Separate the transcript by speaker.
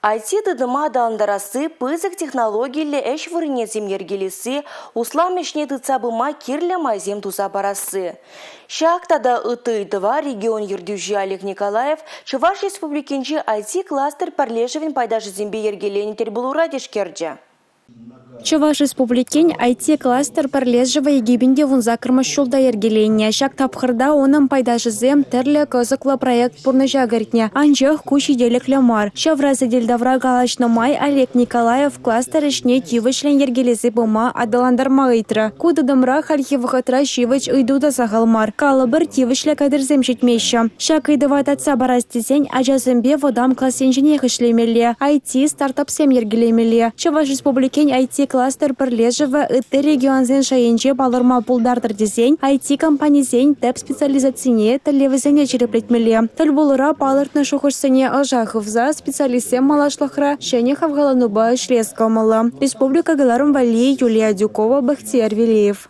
Speaker 1: IT дыдыма даландарасы пызык технологиялы эш вырынезем ергелесі, услам ешне дыцабыма кирлі майзем туза барасы. Шақтада ытыйдыва регион ердюжи Олег Николаев Чуваш республикинчи IT-кластер парлежевин пайдажы зембе ергелени тербулура дешкерджа.
Speaker 2: Чуваш республикин IT-кластер парлежева егибинде вунза кырмашулда ергеленне. Шак тапхырда оның пайдашызем терлі кызыклы проект пурныжа гыртне. Анжық кучи делеклі мар. Шавразы дельдавра галашны май Олег Николаев кластер ішне тивышлен ергелесі бұма адаландарма ыйтры. Кудыдымра хальхивыхытра шивыч ыйдуда сағалмар. Калыбыр тивышлі кадырзем жетмеші. Шак ыйдывататса барастезен ажазымбе водам классенжіне хышлемелі. IT стартапсем ергелемелі. Чуваш республикин IT-кластер парлежева ыты регионзен шайынче балырма пулдардыр дезен, IT-компанизен тәп специализацине тәлевізене череплетмелі. Тәл болыра палыртны шухышсене ажахывза специалистем малашлықра шәне хавгалануба шлес калмалы. Республика Галарым Вали, Юлия Дюкова, Бахтияр Велиев.